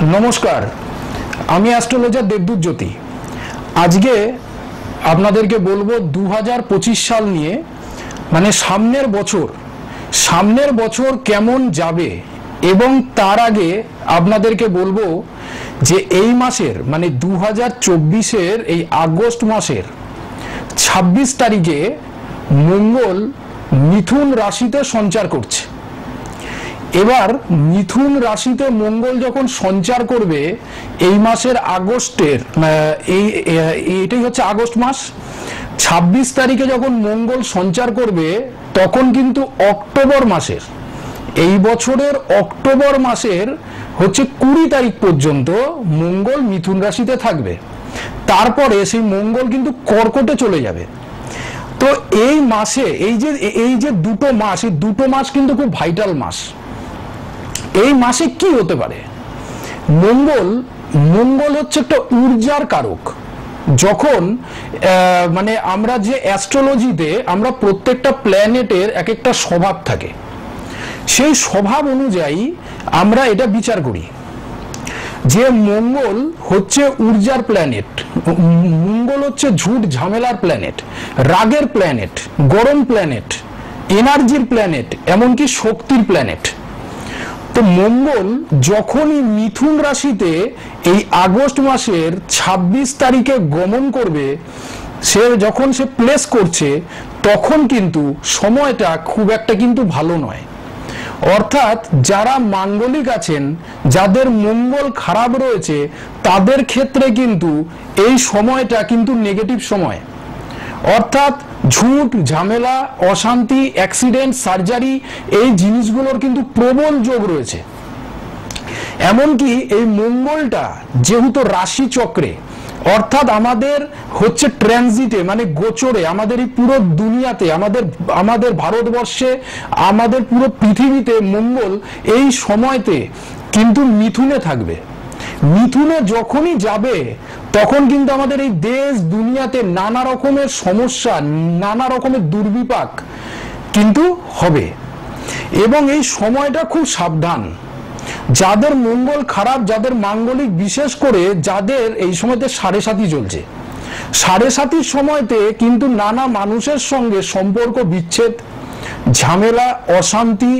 নমস্কার, আমি অ্যাস্ট্রোলজার দেবদূত জ্যোতি। আজকে আপনাদেরকে বলবো 2025 সাল নিয়ে, মানে সামনের বছর কেমন যাবে, এবং তার আগে আপনাদেরকে বলবো যে এই মাসের মানে 2024-এর এই আগস্ট মাসের 26 তারিখে মঙ্গল মিথুন রাশিতে সঞ্চার করছে। এবার মিথুন রাশিতে মঙ্গল যখন সঞ্চার করবে এই মাসের আগস্টের এইটাই হচ্ছে আগস্ট মাস, 26 তারিখে যখন মঙ্গল সঞ্চার করবে তখন কিন্তু অক্টোবর মাসের, এই বছরের অক্টোবর মাসের হচ্ছে 20 তারিখ পর্যন্ত মঙ্গল মিথুন রাশিতে থাকবে। তারপরে সেই মঙ্গল কিন্তু কর্কটে চলে যাবে। তো এই মাসে এই যে দুটো মাস, এই দুটো মাস কিন্তু খুব ভাইটাল মাস। এই মাসে কি হতে পারে? মঙ্গল হচ্ছে একটা ঊর্জার কারক। যখন মানে আমরা যে অ্যাস্ট্রোলজিতে আমরা প্রত্যেকটা প্ল্যানেটের এক একটা স্বভাব থাকে, সেই স্বভাব অনুযায়ী আমরা এটা বিচার করি যে মঙ্গল হচ্ছে ঊর্জার প্ল্যানেট, মঙ্গল হচ্ছে ঝুট ঝামেলার প্ল্যানেট, রাগের প্ল্যানেট, গরম প্ল্যানেট, এনার্জির প্ল্যানেট, এমনকি শক্তির প্ল্যানেট। তো মঙ্গল যখনই মিথুন রাশিতে এই আগস্ট মাসের 26 তারিখে গমন করবে, যখন সে প্লেস করছে তখন কিন্তু সময়টা খুব একটা কিন্তু ভালো নয়। অর্থাৎ যারা মাঙ্গলিক আছেন, যাদের মঙ্গল খারাপ রয়েছে, তাদের ক্ষেত্রে কিন্তু এই সময়টা কিন্তু নেগেটিভ সময়। অর্থাৎ ঝুট ঝামেলা, অশান্তি, অ্যাক্সিডেন্ট, সার্জারি, এই জিনিসগুলোর কিন্তু প্রবল যোগ রয়েছে। এমনকি এই মঙ্গলটা যেহেতু রাশি চক্রে, অর্থাৎ আমাদের হচ্ছে ট্রানজিটে মানে গোচরে, আমাদের এই পুরো দুনিয়াতে, আমাদের ভারতবর্ষে, আমাদের পুরো পৃথিবীতে মঙ্গল এই সময়তে কিন্তু মিথুনে থাকবে। মিথুনে যখনই যাবে তখন কিন্তু আমাদের এই দেশ দুনিয়াতে নানা রকমের সমস্যা, নানা রকমের দুর্বিপাক কিন্তু হবে। এবং এই সময়টা খুব সাবধান। যাদের মঙ্গল খারাপ, যাদের মাঙ্গলিক, বিশেষ করে যাদের এই সময়তে 7.5 চলছে, 7.5 সময়তে কিন্তু নানা মানুষের সঙ্গে সম্পর্ক বিচ্ছেদ, ঝামেলা, অশান্তি,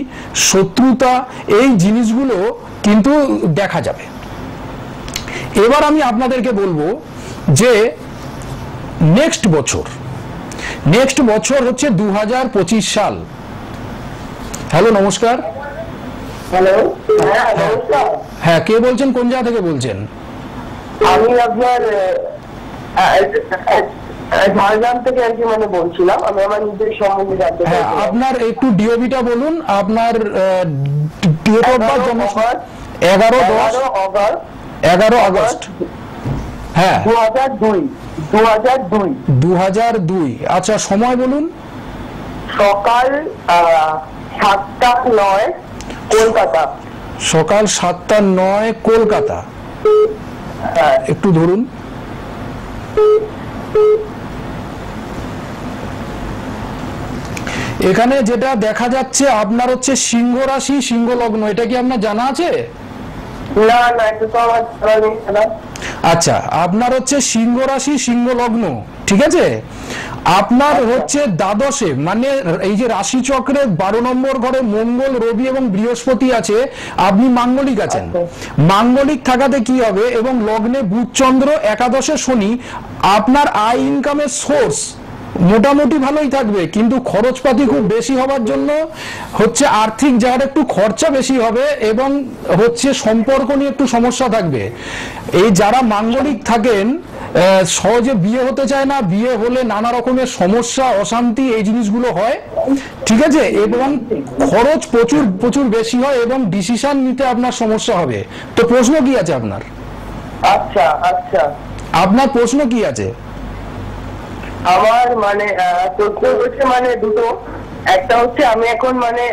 শত্রুতা, এই জিনিসগুলো কিন্তু দেখা যাবে। এবার আমি আপনাদেরকে বলবো যে নেক্সট বছর হচ্ছে 2025 সাল। হ্যালো, নমস্কার। হ্যালো, হ্যাঁ নমস্কার। হ্যাঁ, কে বলছেন, কোন জায়গা থেকে বলছেন? আমি আপনার ঝাড়গ্রাম থেকে আর কি মানে বলছিলাম। আমি আমার নিজের সম্বন্ধে জানতে চাই। হ্যাঁ, আপনার একটু ডিওবিটা বলুন। আপনার ডেট অফ বার্থ, জন্ম 11 আগস্ট। হ্যাঁ, 2002। আচ্ছা, সময় বলুন। সকাল 7:09 কলকাতা। সকাল 7:09 কলকাতা। হ্যাঁ, একটু ধরুন। এখানে যেটা দেখা যাচ্ছে আপনার হচ্ছে সিংহ রাশি, সিংহ লগ্ন। এটা কি আপনার জানা আছে? না না, এটা তো আমার জানা নেই। আচ্ছা, আপনার হচ্ছে সিংহ রাশি, সিংহ লগ্ন, ঠিক আছে। আপনার হচ্ছে দ্বাদশে, মানে এই যে রাশি চক্রে 12 নম্বর ঘরে মঙ্গল, রবি এবং বৃহস্পতি আছে। আপনি মাঙ্গলিক আছেন। মাঙ্গলিক থাকাতে কি হবে, এবং লগ্নে বুধ চন্দ্র, একাদশে শনি। আপনার আয় ইনকামের সোর্স মোটামুটি ভালোই থাকবে, কিন্তু খরচপাতি খুব বেশি হওয়ার জন্য হচ্ছে আর্থিক জায়গাটা একটু খরচা বেশি হবে, এবং হচ্ছে সম্পর্ক নিয়ে একটু সমস্যা থাকবে। এই যারা মাঙ্গলিক থাকেন, সহজে বিয়ে হতে চায় না, বিয়ে হলে নানা রকমের সমস্যা, অশান্তি, এই জিনিসগুলো হয়, ঠিক আছে। এবং খরচ প্রচুর বেশি হয়, এবং ডিসিশন নিতে আপনার সমস্যা হবে। তো প্রশ্ন কি আছে আপনার? আচ্ছা আচ্ছা, আপনার প্রশ্ন কি আছে? আমার মানে প্রশ্ন হচ্ছে মানে দুটো। একটা হচ্ছে আমি এখন মানে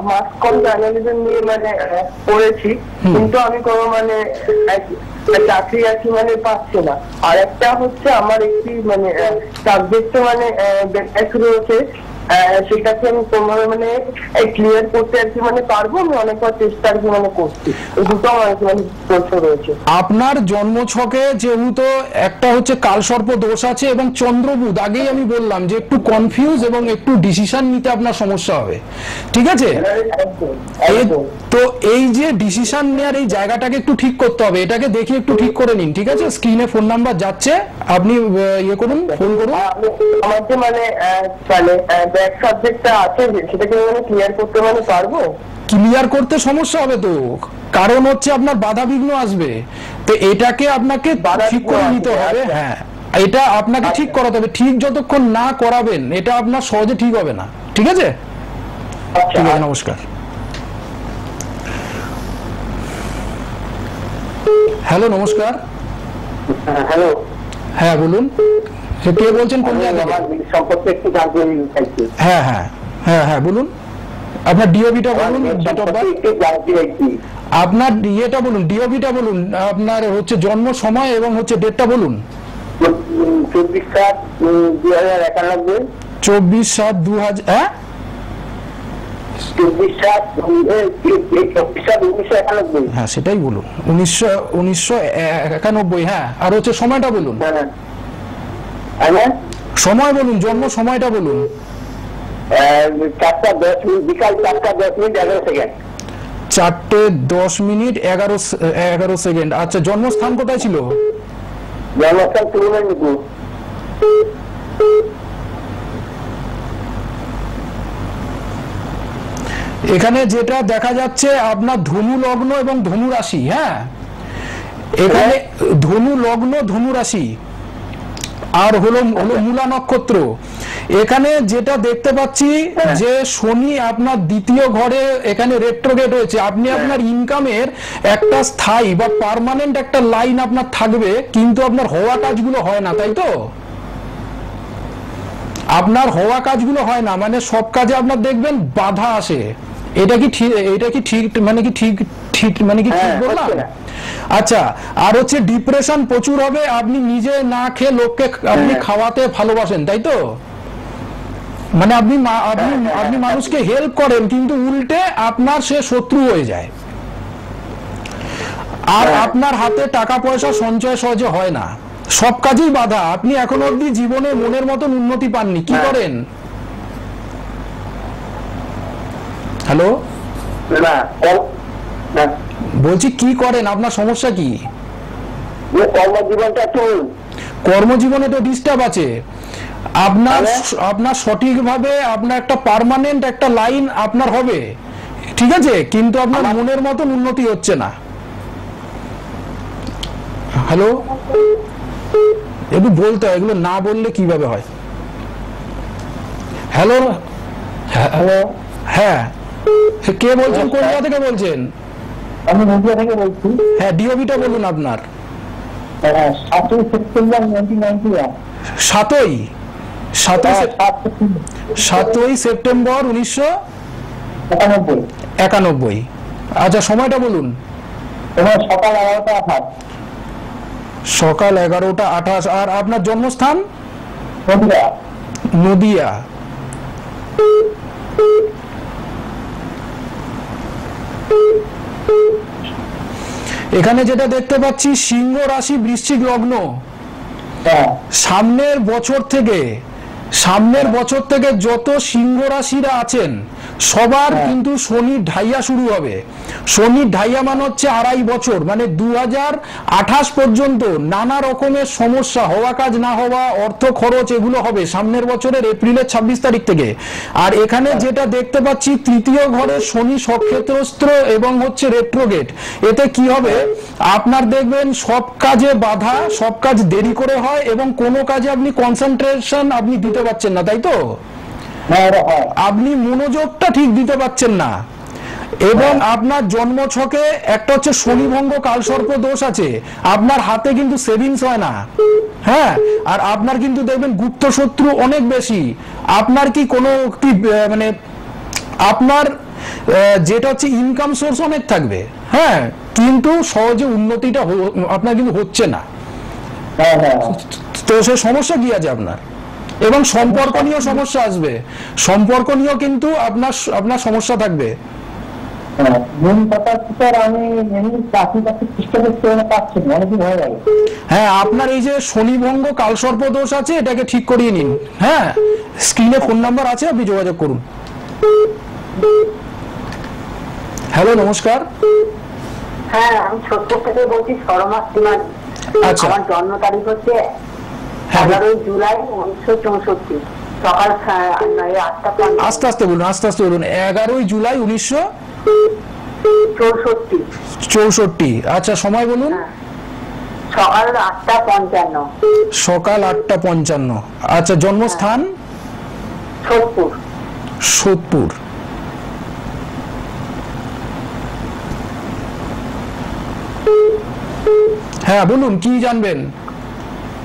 মাস কম জার্নালিজম নিয়ে মানে পড়েছি, কিন্তু আমি কোনো মানে চাকরি আর কি মানে পাচ্ছি না। আর একটা হচ্ছে আমার একটি মানে সাবজেক্টে মানে শুরু হচ্ছে সেটাকে আমি কোনোভাবে মানে ক্লিয়ার করতে আর কি মানে পারবো, আমি অনেকবার চেষ্টা আর কি মানে করছি, এই দুটো আমার আর কি মানে প্রশ্ন রয়েছে। আপনার জন্মছকে যেহেতু একটা হচ্ছে কালসর্প দোষ আছে এবং চন্দ্রবুধ, আগেই আমি বললাম যে একটু কনফিউজ এবং একটু ডিসিশন নিতে আপনার সমস্যা হবে, ঠিক আছে? তো এই যে ডিসিশন নেওয়ার এই জায়গাটাকে একটু ঠিক করতে হবে, এটাকে দেখে একটু ঠিক করে নিন, ঠিক আছে? স্ক্রিনে ফোন নাম্বার যাচ্ছে, আপনি ইয়ে করুন, ফোন করুন। আমার যে মানে ব্যাক সাবজেক্টটা আছে সেটাকে মানে ক্লিয়ার করতে মানে পারবো? ক্লিয়ার করতে সমস্যা হবে তো, কারণ হচ্ছে আপনার বাধা বিঘ্ন আসবে, তো এটাকে আপনাকে ঠিক করে নিতে হবে। হ্যাঁ, এটা আপনাকে ঠিক করাতে হবে, ঠিক যতক্ষণ না করাবেন এটা আপনার সহজে ঠিক হবে না, ঠিক আছে? ঠিক আছে, নমস্কার। হ্যালো, নমস্কার। হ্যালো, হ্যাঁ বলুন, কে বলছেন, কোন জায়গা থেকে? সম্পর্কে একটু জানতে চাইছি। হ্যাঁ হ্যাঁ হ্যাঁ হ্যাঁ বলুন, আপনার ডিওবিটা বলুন, ডেট অফ বার্থ, আপনার ইয়েটা বলুন, ডিওবিটা বলুন, আপনার হচ্ছে জন্ম সময় এবং হচ্ছে ডেটটা বলুন। 24/7/2091। 24/7/2000, হ্যাঁ 24/7/1991। হ্যাঁ সেটাই বলুন, 1991। হ্যাঁ, আর হচ্ছে সময়টা বলুন, সময় বলুন, জন্ম সময়টা বলুন। 4:10 বিকাল 4:10 11 সেকেন্ড। 4:10 11 সেকেন্ড। আচ্ছা, জন্মস্থান কোথায় ছিল? জন্মস্থান পূর্ব মেদিনীপুর। এখানে যেটা দেখা যাচ্ছে আপনার ধনু লগ্ন এবং ধনু রাশি। হ্যাঁ, এখানে ধনু লগ্ন, ধনু রাশি, আর হলো মূলা নক্ষত্র। এখানে যেটা দেখতে পাচ্ছি যে শনি আপনার দ্বিতীয় ঘরে এখানে রেট্রোগেট হয়েছে। আপনি আপনার ইনকামের একটা স্থায়ী বা পার্মানেন্ট একটা লাইন আপনার থাকবে, কিন্তু আপনার হওয়া কাজগুলো হয় না, তাই তো? আপনার হওয়া কাজগুলো হয় না, মানে সব কাজে আপনার দেখবেন বাধা আসে। এটা কি ঠিক, এটা কি ঠিক, মানে কি ঠিক ঠিক মানে কি ঠিক বললাম? আচ্ছা, আর হচ্ছে ডিপ্রেশন প্রচুর হবে, আপনি নিজে না খেয়ে লোককে আপনি খাওয়াতে ভালোবাসেন, তাই তো? মানে আপনি মানুষকে হেল্প করেন, কিন্তু উল্টে আপনার সে শত্রু হয়ে যায়। আর আপনার হাতে টাকা পয়সা সঞ্চয় সহজে হয় না, সব কাজেই বাধা। আপনি এখনো অব্দি জীবনে মনের মতন উন্নতি পাননি, কি করেন? হ্যালো, বলছি কি করেন, আপনার সমস্যা কি? কর্মজীবনে তো ডিস্টার্ব আছে আপনার সঠিকভাবে আপনার একটা পার্মানেন্ট একটা লাইন আপনার হবে, ঠিক আছে, কিন্তু আপনার মনের মতন উন্নতি হচ্ছে না। হ্যালো, একটু বলতে হয়, এগুলো না বললে কিভাবে হয়? হ্যালো, হ্যালো, হ্যাঁ কে বলছেন, কোন জায়গা থেকে বলছেন? আমি নদিয়া থেকে বলছি। হ্যাঁ, ডিওবিটা বলুন আপনার। 7ই সেপ্টেম্বর 1991। 7ই সেপ্টেম্বর 1991। আচ্ছা, সময়টা বলুন। সকাল 11টা 28। সকাল 11টা 28। আর আপনার জন্মস্থান? নদিয়া। এখানে যেটা দেখতে পাচ্ছি সিংহ রাশি, বৃশ্চিক লগ্ন। সামনের বছর থেকে যত সিংহ রাশিরা আছেন সবার কিন্তু শনির ঢাইয়া শুরু হবে। শনির ঢাইয়া মানে হচ্ছে 2.5 বছর, মানে 2028 পর্যন্ত নানা রকমের সমস্যা, হওয়া কাজ না হওয়া, অর্থ খরচ, এগুলো হবে সামনের বছরের এপ্রিলের 26 তারিখ থেকে। আর এখানে যেটা দেখতে পাচ্ছি তৃতীয় ঘরে শনি সক্ষেত্রস্থ এবং হচ্ছে রেট্রোগেট। এতে কি হবে, আপনার দেখবেন সব কাজে বাধা, সব কাজ দেরি করে হয় এবং কোনো কাজে আপনি কনসেন্ট্রেশন আপনি দিতে পারছেন না, তাই তো? আপনি মনোযোগটা ঠিক দিতে পারছেন না। এবং আপনার জন্মছকে একটা হচ্ছে শনিভঙ্গ কালসর্প দোষ আছে, আপনার হাতে কিন্তু সেভিংস হয় না। হ্যাঁ, আর আপনার কিন্তু দেখবেন গুপ্ত শত্রু অনেক বেশি। আপনার কি কোনো কি মানে আপনার যেটা হচ্ছে ইনকাম সোর্স অনেক থাকবে, হ্যাঁ, কিন্তু সহজে উন্নতিটা আপনার কিন্তু হচ্ছে না। তো সে সমস্যা কি আছে আপনার? এবং সম্পর্ক নিয়েও সমস্যা আসবে, সম্পর্ক নিয়েও কিন্তু আপনার আপনার সমস্যা থাকবে। হ্যাঁ, আপনার এই যে শনিভঙ্গ কালসর্প দোষ আছে, এটাকে ঠিক করিয়ে নিন। হ্যাঁ, স্ক্রিনে ফোন নাম্বার আছে, আপনি যোগাযোগ করুন। হ্যালো, নমস্কার। হ্যাঁ, আমি ছোট্ট থেকে বলছি, শর্মা শ্রীমান। আচ্ছা, আমার জন্ম তারিখ হচ্ছে 11 জুলাই 1964, সকাল 8টা। আস্তে আস্তে বলুন, আস্তে আস্তে বলুন। 11 জুলাই 1964। আচ্ছা, সময় বলুন। সকাল 8টা 55। সকাল 8টা 55। আচ্ছা, জন্মস্থান? সোদপুর। সোদপুর। হ্যাঁ, বলুন, কি জানবেন?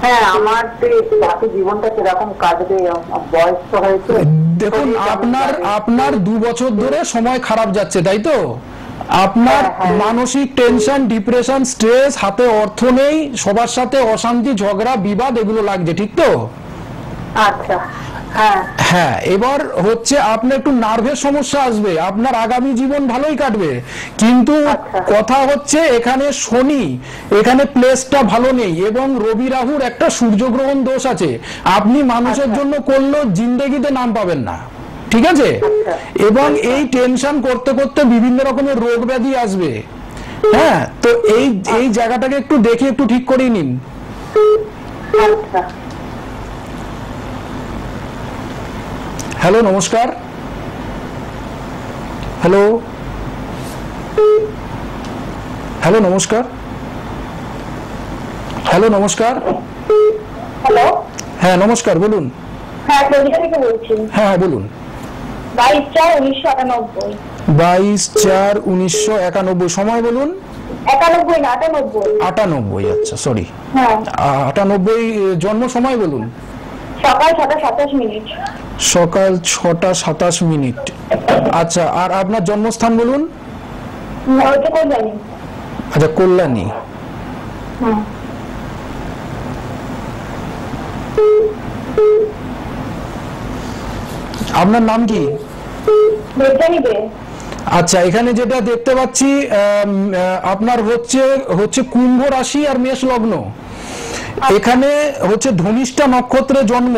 হ্যাঁ, আমার বাকি জীবনটা কিরকম কাটবে, বয়স তো হয়েছে। দেখুন, আপনার 2 বছর ধরে সময় খারাপ যাচ্ছে, তাই তো? আপনার মানসিক টেনশন, ডিপ্রেশন, স্ট্রেস, হাতে অর্থ নেই, সবার সাথে অশান্তি, ঝগড়া, বিবাদ এগুলো লাগছে, ঠিক তো? আচ্ছা। হ্যাঁ, এবার হচ্ছে আপনার একটু নার্ভের সমস্যা আসবে, আপনার আগামী জীবন ভালোই কাটবে, কিন্তু কথা হচ্ছে এখানে শনি, এখানে প্লেসটা ভালো নেই, এবং রবি রাহুর একটা সূর্যগ্রহণ দোষ আছে। আপনি মানুষের জন্য করলেও জিন্দেগিতে নাম পাবেন না, ঠিক আছে? এবং এই টেনশন করতে করতে বিভিন্ন রকমের রোগ ব্যাধি আসবে। হ্যাঁ, তো এই জায়গাটাকে একটু দেখে একটু ঠিক করে নিন। হ্যালো, নমস্কার। হ্যালো, হ্যালো, নমস্কার। হ্যালো, নমস্কার। হ্যালো। হ্যাঁ, নমস্কার, বলুন। হ্যাঁ, কলকাতা থেকে বলছি। হ্যাঁ, বলুন। 22/4/1991। 22/4/1991। সময় বলুন। 91 না 98। 98, আচ্ছা, সরি। হ্যাঁ, 98। জন্ম সময় বলুন। সকাল 6টা 27 মিনিট। সকাল 6টা 27 মিনিট। আচ্ছা, আর আপনার জন্মস্থান বলুন। কল্যাণী। আচ্ছা, কল্যাণী। আপনার নাম কি? আচ্ছা, এখানে যেটা দেখতে পাচ্ছি আপনার হচ্ছে কুম্ভ রাশি আর মেষ লগ্ন। এখানে হচ্ছে ধনিষ্ঠা নক্ষত্রে জন্ম।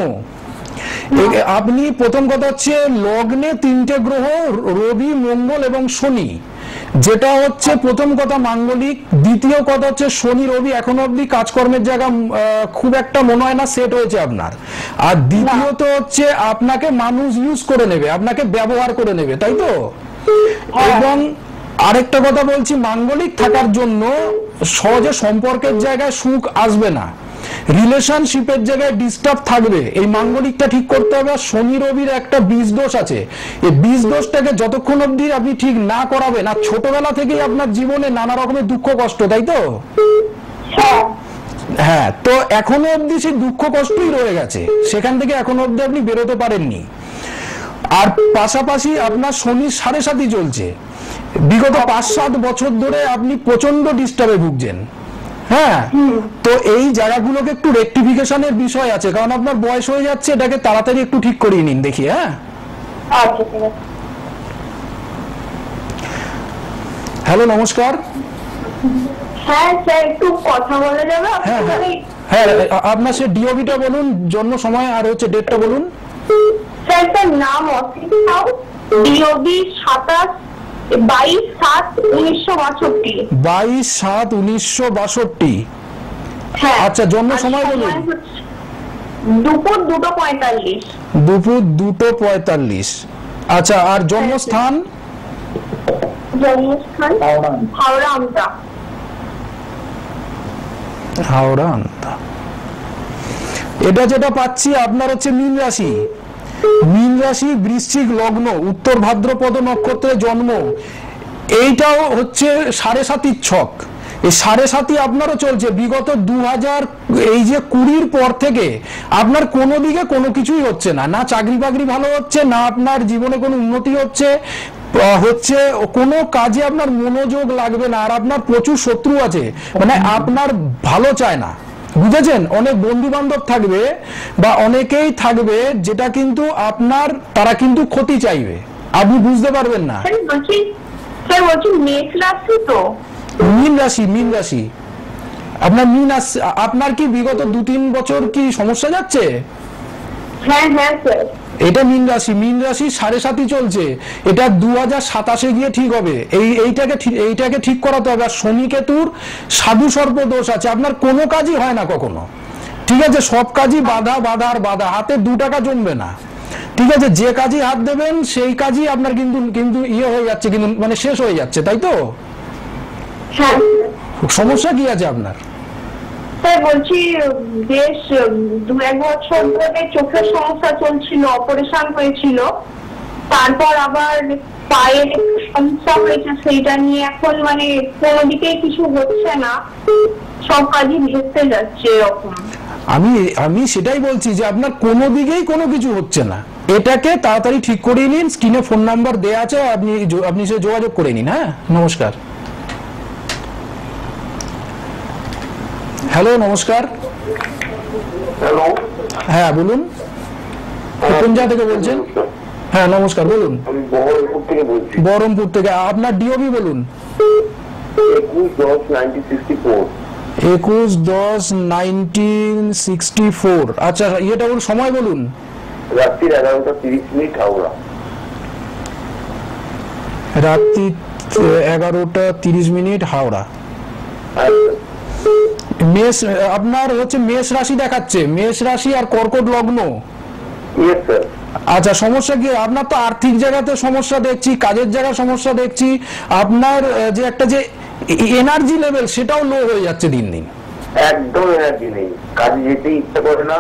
আপনি প্রথম কথা হচ্ছে লগ্নে 3টে গ্রহ, রবি, মঙ্গল এবং শনি, যেটা হচ্ছে প্রথম কথা মাঙ্গলিক। দ্বিতীয় কথা হচ্ছে শনি রবি এখনো অব্দি কাজকর্মের জায়গা খুব একটা মনে হয় না সেট হয়েছে আপনার। আর দ্বিতীয়ত হচ্ছে আপনাকে মানুষ ইউজ করে নেবে, আপনাকে ব্যবহার করে নেবে, তাই তো? এবং আরেকটা কথা বলছি, মাঙ্গলিক থাকার জন্য সহজে সম্পর্কের জায়গায় সুখ আসবে না, রিলেশনশিপের জায়গায় ডিস্টার্ব থাকবে। এই মাঙ্গলিকটা ঠিক করতে হবে। শনি রবির একটা বীজ দোষ আছে, এই বীজ দোষটাকে যতক্ষণ অবধি আপনি ঠিক না করাবেন, আর ছোটবেলা থেকেই আপনার জীবনে নানা রকমের দুঃখ কষ্ট, তাই তো? হ্যাঁ, তো এখনো অবধি সেই দুঃখ কষ্টই রয়ে গেছে, সেখান থেকে এখনো অবধি আপনি বেরোতে পারেননি। আর পাশাপাশি আপনার শনির 7.5 চলছে, বিগত 5-7 বছর ধরে আপনি প্রচন্ড ডিস্টার্বে ভুগছেন। হ্যাঁ, তো এই জায়গাগুলোকে একটু রেকটিফিকেশনের বিষয় আছে, কারণ আপনার বয়স হয়ে যাচ্ছে, এটাকে তাড়াতাড়ি একটু ঠিক করিয়ে নিন দেখি। হ্যাঁ, হ্যালো, নমস্কার। হ্যাঁ স্যার, একটু কথা বলা যাবে? হ্যাঁ, আপনার সে ডিওবিটা বলুন, জন্ম সময় আর হচ্ছে ডেটটা বলুন। স্যার, তার নাম অসিত সাউ, ডিওবি 22/7/1962। 22/7/1962। আচ্ছা, জন্ম সময় বলুন। দুপুর 2:45। দুপুর 2:45। আচ্ছা, আর জন্মস্থান? জন্মস্থান হাওড়া আমতা। হাওড়া আমতা। এটা যেটা পাচ্ছি আপনার হচ্ছে মীন রাশি। মীন রাশি, বৃশ্চিক লগ্ন, উত্তর ভাদ্রপদ নক্ষত্রে জন্ম। এইটাও হচ্ছে 7.5 ছক। এই 7.5 আপনারও চলছে বিগত 2020 পর থেকে। আপনার কোনো দিকে কোনো কিছুই হচ্ছে না, না চাকরি বাকরি ভালো হচ্ছে, না আপনার জীবনে কোনো উন্নতি হচ্ছে, কোনো কাজে আপনার মনোযোগ লাগবে না, আর আপনার প্রচুর শত্রু আছে, মানে আপনার ভালো চায় না, বুঝেছেন? অনেক বন্ধু বান্ধব থাকবে বা অনেকেই থাকবে যেটা কিন্তু আপনার, তারা কিন্তু ক্ষতি চাইবে, আপনি বুঝতে পারবেন না। বলছি মেষ রাশি তো, মীন রাশি, মীন রাশি আপনার, মীন রাশি। আপনার কি বিগত 2-3 বছর কি সমস্যা যাচ্ছে? হ্যাঁ হ্যাঁ স্যার। এটা মীন রাশি, মীন রাশি 7.5 চলছে, এটা 2027 গিয়ে ঠিক হবে। এইটাকে ঠিক করাতে হবে। আর শনি কেতুর সাধু সর্প দোষ আছে, আপনার কোনো কাজই হয় না কখনো, ঠিক আছে? সব কাজই বাধা বাধা আর বাধা, হাতে 2 টাকা জমবে না, ঠিক আছে? যে কাজই হাত দেবেন সেই কাজই আপনার কিন্তু কিন্তু ইয়ে হয়ে যাচ্ছে, কিন্তু মানে শেষ হয়ে যাচ্ছে, তাই তো? হ্যাঁ সমস্যা কি আছে আপনার? স্যার বলছি বেশ 2-1 বছর ধরে চোখের সমস্যা চলছিল, অপারেশন হয়েছিল, তারপর আবার পায়ের একটু সমস্যা হয়েছে, সেইটা নিয়ে এখন মানে কোনো দিকেই কিছু হচ্ছে না, সব কাজই ভেস্তে যাচ্ছে এরকম। আমি সেটাই বলছি যে আপনার কোনো দিকেই কোনো কিছু হচ্ছে না, এটাকে তাড়াতাড়ি ঠিক করিয়ে নিন। স্ক্রিনে ফোন নাম্বার দেওয়া আছে, আপনি সে যোগাযোগ করে নিন। হ্যাঁ, নমস্কার। হ্যালো, নমস্কার। হ্যালো, হ্যাঁ বলুন, কোন জায়গা থেকে বলছেন? হ্যাঁ নমস্কার, বলুন। আমি বহরমপুর থেকে বলছি। বহরমপুর থেকে। আপনার ডিওবি বলুন। 21/10/1964। 21/10/1964। আচ্ছা, ইয়েটা বলুন, সময় বলুন। রাত্রির 11:30 হাওড়া। রাত্রি 11:30 হাওড়া। মেষ, আপনার হচ্ছে মেষ রাশি দেখাচ্ছে, মেষ রাশি আর কর্কট লগ্ন। Yes sir. আচ্ছা, সমস্যা কি? আপনার তো আর্থিক জায়গাতে সমস্যা দেখছি, কাজের জায়গায় সমস্যা দেখছি, আপনার যে একটা যে এনার্জি লেভেল সেটাও লো হয়ে যাচ্ছে দিন দিন। একদম এনার্জি নেই, কাজে যেতে ইচ্ছা করে না,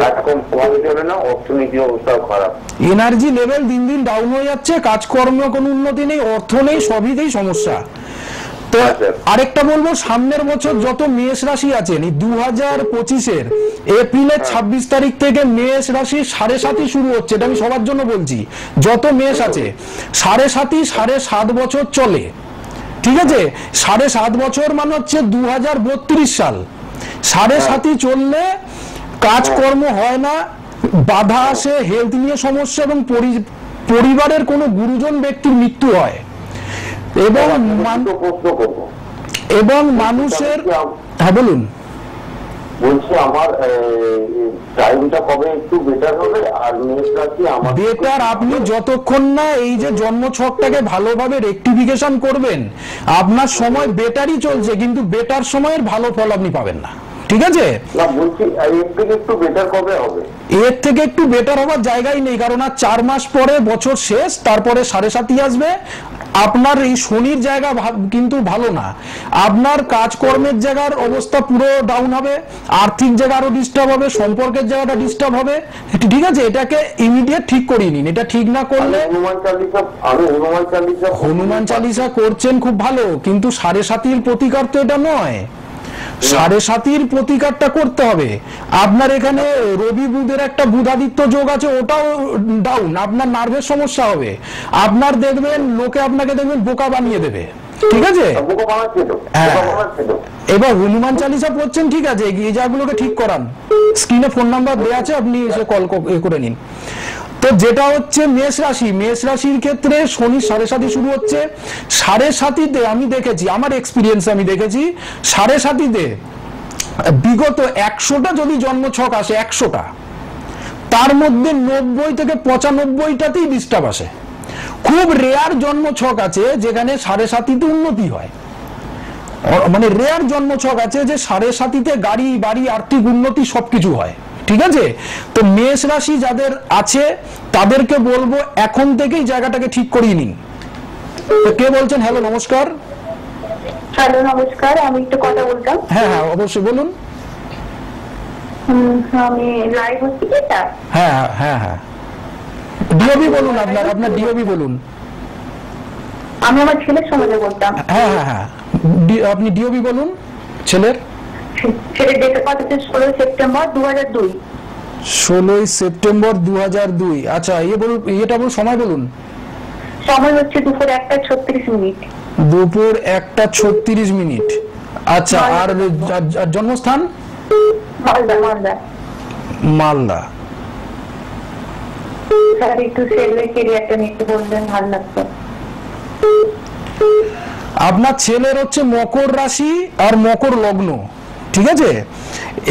কাজকর্ম কম চলে না, অর্থনীতির অবস্থাও খারাপ। এনার্জি লেভেল দিন দিন ডাউন হয়ে যাচ্ছে, কাজকর্মে কোনো উন্নতি নেই, অর্থ নেই, সবইতেই সমস্যা। তো আরেকটা বলবো, সামনের বছর যত মেষ রাশি আছেন, 2025-এর এপ্রিলের 26 তারিখ থেকে মেষ রাশি 7.5 শুরু হচ্ছে, এটা আমি সবার জন্য বলছি। যত মেষ আছে 7.5 7.5 বছর চলে, ঠিক আছে? 7.5 বছর মানে হচ্ছে 2032 সাল। 7.5 চললে কাজকর্ম হয় না, বাধা আসে, হেলথ নিয়ে সমস্যা, এবং পরিবারের কোনো গুরুজন ব্যক্তির মৃত্যু হয়, এবং মানুষের। হ্যাঁ বলুন। বলছি আমার টাইমটা কবে একটু বেটার হবে? আর মেষ রাশি আমার বেটার, আপনি যতক্ষণ না এই যে জন্ম ছকটাকে ভালোভাবে রেকটিফিকেশন করবেন, আপনার সময় বেটারই চলছে, কিন্তু বেটার সময়ের ভালো ফল আপনি পাবেন না, ঠিক আছে? না বলছি এর থেকে একটু বেটার কবে হবে? এর থেকে একটু বেটার হওয়ার জায়গাই নেই, কারণ আর 4 মাস পরে বছর শেষ, তারপরে 7.5 আসবে। আপনার এই শনির জায়গা কিন্তু ভালো না, আপনার কাজকর্মের জায়গার অবস্থা পুরো ডাউন হবে, আর্থিক জায়গা আরো ডিস্টার্ব হবে, সম্পর্কের জায়গাটা ডিস্টার্ব হবে, ঠিক আছে? এটাকে ইমিডিয়েট ঠিক করিয়ে নিন। এটা ঠিক না করলে, হনুমান চালিসা করছেন খুব ভালো, কিন্তু 7.5 প্রতিকার তো এটা নয়। 7.5 প্রতিকারটা করতে হবে। আপনার এখানে রবি বুধের একটা বুধাদিত্য যোগ আছে, ওটাও ডাউন, আপনার নার্ভের সমস্যা হবে, আপনার দেখবেন লোকে আপনাকে দেখবেন বোকা বানিয়ে দেবে, ঠিক আছে? এবার হনুমান চালিসা পড়ছেন, ঠিক আছে, এই জায়গাগুলোকে ঠিক করান। স্ক্রিনে ফোন নাম্বার দেওয়া আছে, আপনি এসে কল করে নিন। তো যেটা হচ্ছে মেষ রাশি, মেষ রাশির ক্ষেত্রে শনি 7.5 শুরু হচ্ছে। 7.5-তে আমি দেখেছি, আমার এক্সপিরিয়েন্স আমি দেখেছি, 7.5-তে বিগত 100টা যদি জন্মছক আসে, 100টা, তার মধ্যে 90 থেকে 95টাতেই ডিস্টার্ব আসে। খুব রেয়ার জন্মছক আছে যেখানে 7.5-তে উন্নতি হয়, মানে রেয়ার জন্মছক আছে যে 7.5-তে গাড়ি বাড়ি আর্থিক উন্নতি সবকিছু হয়, ঠিক আছে? তো মেষ রাশি যাদের আছে তাদেরকে বলবো এখন থেকেই জায়গাটাকে ঠিক করিয়ে নিন। তো কে বলছেন? হ্যালো, নমস্কার। হ্যালো নমস্কার, আমি একটু কথা বলতাম। হ্যাঁ হ্যাঁ অবশ্যই বলুন। আমি লাইভ হচ্ছি এটা? হ্যাঁ হ্যাঁ হ্যাঁ, ডিওবি বলুন, আপনার ডিওবি বলুন। আমি আমার ছেলের সম্বন্ধে বলতাম। হ্যাঁ হ্যাঁ হ্যাঁ, আপনি ডিওবি বলুন ছেলের। ছেলের ডেট অফ বার্থ হচ্ছে 16 সেপ্টেম্বর 2002। 16 সেপ্টেম্বর 2002। আচ্ছা, এটা বলুন, সময় বলুন। সময় হচ্ছে দুপুর 1:36। দুপুর 1:36। আচ্ছা, আর জন্মস্থান? মালদা মালদা মালদা। স্যার একটু ছেলের কেরিয়ারটা নিয়ে বললেন ভালো লাগতো। আপনার ছেলের হচ্ছে মকর রাশি আর মকর লগ্ন, ঠিক আছে?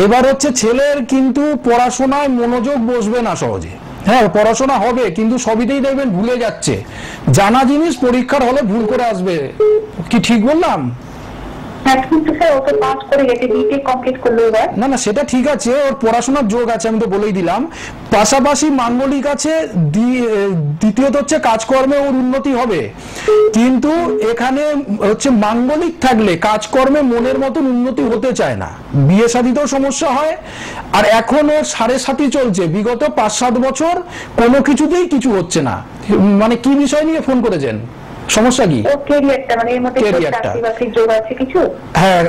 এবার হচ্ছে ছেলের কিন্তু পড়াশোনায় মনোযোগ বসবে না সহজে। হ্যাঁ, পড়াশোনা হবে কিন্তু সবইতেই দেখবেন ভুলে যাচ্ছে, জানা জিনিস পরীক্ষার হলে ভুল করে আসবে। কি ঠিক বললাম? কিন্তু স্যার ও তো পাস করে গেছে, বিটেক কমপ্লিট করলো এবার। না না, সেটা ঠিক আছে, ওর পড়াশোনার যোগ আছে, আমি তো বলেই দিলাম। পাশাপাশি মাঙ্গলিক আছে, দ্বিতীয়ত হচ্ছে কাজকর্মে ওর উন্নতি হবে। কিন্তু এখানে হচ্ছে মাঙ্গলিক থাকলে কাজকর্মে মনের মতন উন্নতি হতে চায় না, বিয়ে শাদীতেও সমস্যা হয়। আর এখন ওর 7.5 চলছে, বিগত 5-7 বছর কোনো কিছুতেই কিছু হচ্ছে না। মানে কি বিষয় নিয়ে ফোন করেছেন, সমস্যা কি? ক্যারিয়ারটা মানে এর মধ্যে চাকরি বাকরির যোগ আছে কিছু? হ্যাঁ,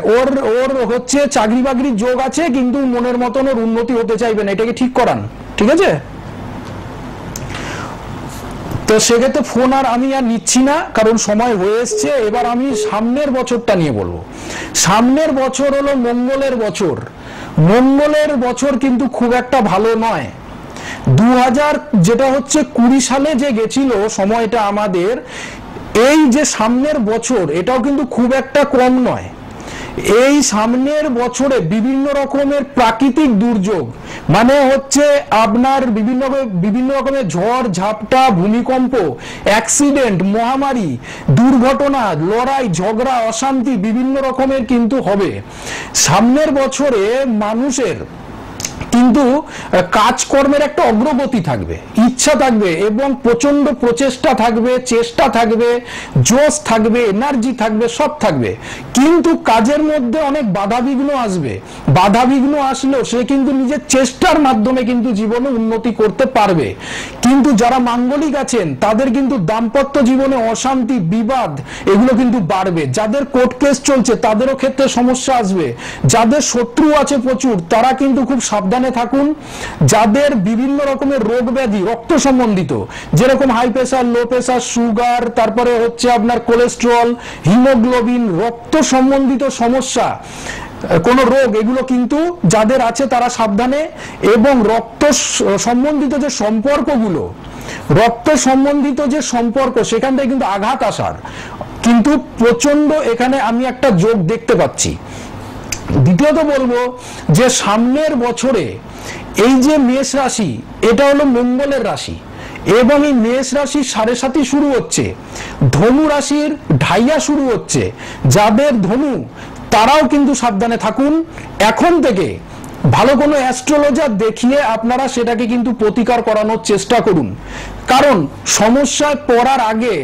ওর হচ্ছে চাকরি বাকরির যোগ আছে, কিন্তু মনের মতন ওর উন্নতি হতে চাইবে না, এটাকে ঠিক করান, ঠিক আছে? তো সেক্ষেত্রে ফোন আমি আর নিচ্ছি না, কারণ সময় হয়ে এসছে। এবার আমি সামনের বছরটা নিয়ে বলবো। সামনের বছর হলো মঙ্গলের বছর। মঙ্গলের বছর কিন্তু খুব একটা ভালো নয়। 2000 যেটা হচ্ছে 20 সালে যে গেছিল সময়টা আমাদের, এই যে সামনের বছর এটাও কিন্তু খুব একটা কম নয়। এই সামনের বছরে বিভিন্ন রকমের প্রাকৃতিক দুর্যোগ, মানে হচ্ছে আপনার বিভিন্ন রকমের ঝড় ঝাপটা, ভূমিকম্প, অ্যাক্সিডেন্ট, মহামারী, দুর্ঘটনা, লড়াই ঝগড়া, অশান্তি বিভিন্ন রকমের কিন্তু হবে সামনের বছরে। মানুষের কিন্তু কাজকর্মের একটা অগ্রগতি থাকবে, ইচ্ছা থাকবে এবং প্রচন্ড প্রচেষ্টা থাকবে, চেষ্টা থাকবে, জোশ থাকবে, এনার্জি থাকবে, সব থাকবে। কিন্তু কাজের মধ্যে অনেক বাধাবিঘ্ন আসবে। বাধাবিঘ্ন আসলেও সে কিন্তু নিজের চেষ্টার মাধ্যমে কিন্তু জীবনে উন্নতি করতে পারবে। কিন্তু যারা মাঙ্গলিক আছেন তাদের কিন্তু দাম্পত্য জীবনে অশান্তি, বিবাদ এগুলো কিন্তু বাড়বে। যাদের কোর্ট কেস চলছে তাদেরও ক্ষেত্রে সমস্যা আসবে। যাদের শত্রু আছে প্রচুর, তারা কিন্তু খুব সাবধান থাকুন। যাদের বিভিন্ন রকমের রোগ ব্যাধি রক্ত সম্বন্ধিত, যেরকম high pressure, low pressure, sugar, তারপরে হচ্ছে আপনার কোলেস্টেরল, হিমোগ্লোবিন, রক্ত সম্বন্ধিত সমস্যা, কোন রোগ, এগুলো কিন্তু যাদের আছে তারা সাবধানে। এবং রক্ত সম্বন্ধিত যে সম্পর্কগুলো, রক্ত সম্বন্ধিত যে সম্পর্ক, সেখান থেকে কিন্তু আঘাত আসার কিন্তু প্রচন্ড এখানে আমি একটা যোগ দেখতে পাচ্ছি। দ্বিতীয়ত বলবো যে সামনের বছরে এই যে মেষ রাশি, এটা হলো মঙ্গলের রাশি এবং এই মেষ রাশির 7.5 শুরু হচ্ছে, ধনু রাশির ঢাইয়া শুরু হচ্ছে। যাদের ধনু তারাও কিন্তু সাবধানে থাকুন এখন থেকে। ভালো কোনো অ্যাস্ট্রোলজার দেখিয়ে আপনারা সেটাকে কিন্তু প্রতিকার করানোর চেষ্টা করুন, কারণ সমস্যায় পড়ার আগে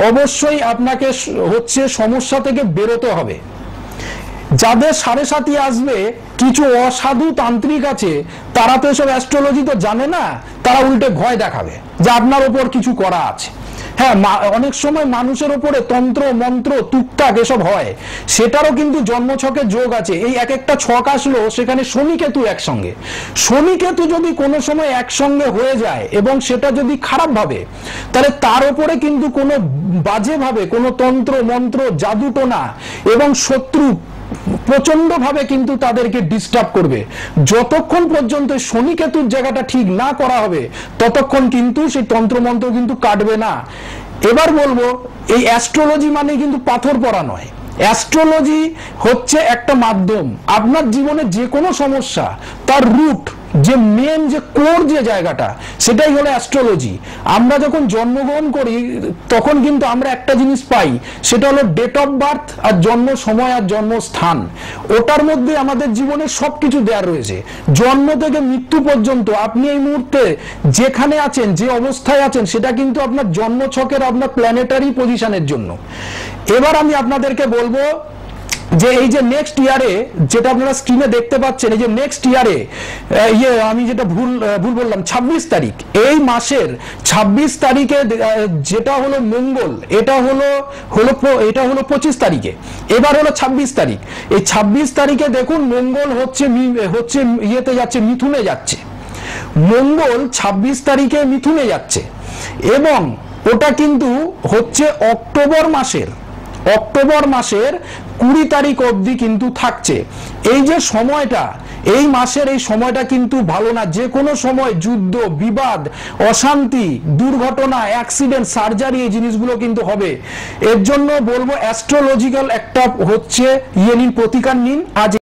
অবশ্যই আপনাকে হচ্ছে সমস্যা থেকে বেরোতে হবে। যাদের 7.5 আসবে, কিছু অসাধু তান্ত্রিক আছে, তারা তো এসব অ্যাস্ট্রোলজি তো জানে না, তারা উল্টে ভয় দেখাবে যে আপনার ওপর কিছু করা আছে। হ্যাঁ, অনেক সময় মানুষের ওপরে তন্ত্র মন্ত্র টুকটাক এসব হয়, সেটারও কিন্তু জন্মছকে যোগ আছে। এই এক একটা ছক আসলো, সেখানে শনি কেতু একসঙ্গে। শনি কেতু যদি কোনো সময় একসঙ্গে হয়ে যায় এবং সেটা যদি খারাপ ভাবে, তাহলে তার উপরে কিন্তু কোনো বাজে ভাবে কোনো তন্ত্র মন্ত্র, জাদুটোনা এবং শত্রু প্রচন্ড ভাবে কিন্তু তাদেরকে ডিস্টার্ব করবে। যতক্ষণ পর্যন্ত শনি কেতুর জায়গাটা ঠিক না করা হবে, ততক্ষণ কিন্তু সেই তন্ত্রমন্ত্র কিন্তু কাটবে না। এবার বলবো, এই অ্যাস্ট্রোলজি মানে কিন্তু পাথর পড়া নয়। অ্যাস্ট্রোলজি হচ্ছে একটা মাধ্যম। আপনার জীবনে যে কোনো সমস্যা, তার রুট, যে মেন যে কোর যে জায়গাটা, সেটাই হলো অ্যাস্ট্রোলজি। আমরা যখন জন্মগ্রহণ করি তখন কিন্তু আমরা একটা জিনিস পাই, সেটা হলো ডেট অফ বার্থ আর জন্ম সময় আর জন্মস্থান। ওটার মধ্যে আমাদের জীবনের সবকিছু দেওয়া রয়েছে। জন্ম থেকে মৃত্যু পর্যন্ত আপনি এই মুহূর্তে যেখানে আছেন, যে অবস্থায় আছেন, সেটা কিন্তু আপনার জন্মছকের, আপনার প্ল্যানেটারি পজিশনের জন্য। এবার আমি আপনাদেরকে বলবো যে এই যে নেক্সট ইয়ারে, যেটা আপনারা স্ক্রিনে দেখতে পাচ্ছেন, এই যে নেক্সট ইয়ারে আমি যেটা ভুল বললাম, 26 তারিখ, এই মাসের 26 তারিখে যেটা হলো মঙ্গল, এটা হলো 25 তারিখে, এবার হলো 26 তারিখ। এই 26 তারিখে দেখুন মঙ্গল হচ্ছে ইয়েতে যাচ্ছে, মিথুনে যাচ্ছে। মঙ্গল 26 তারিখে মিথুনে যাচ্ছে এবং ওটা কিন্তু হচ্ছে অক্টোবর মাসের 20 তারিখ অবধি কিন্তু থাকছে। এই যে সময়টা, এই মাসের এই সময়টা কিন্তু ভালো না। যে কোনো সময় যুদ্ধ, বিবাদ, অশান্তি, দুর্ঘটনা, অ্যাক্সিডেন্ট, সার্জারি, এই জিনিসগুলো কিন্তু হবে। এর জন্য বলবো অ্যাস্ট্রোলজিক্যাল একটা হচ্ছে নিন, প্রতিকার নিন। আজ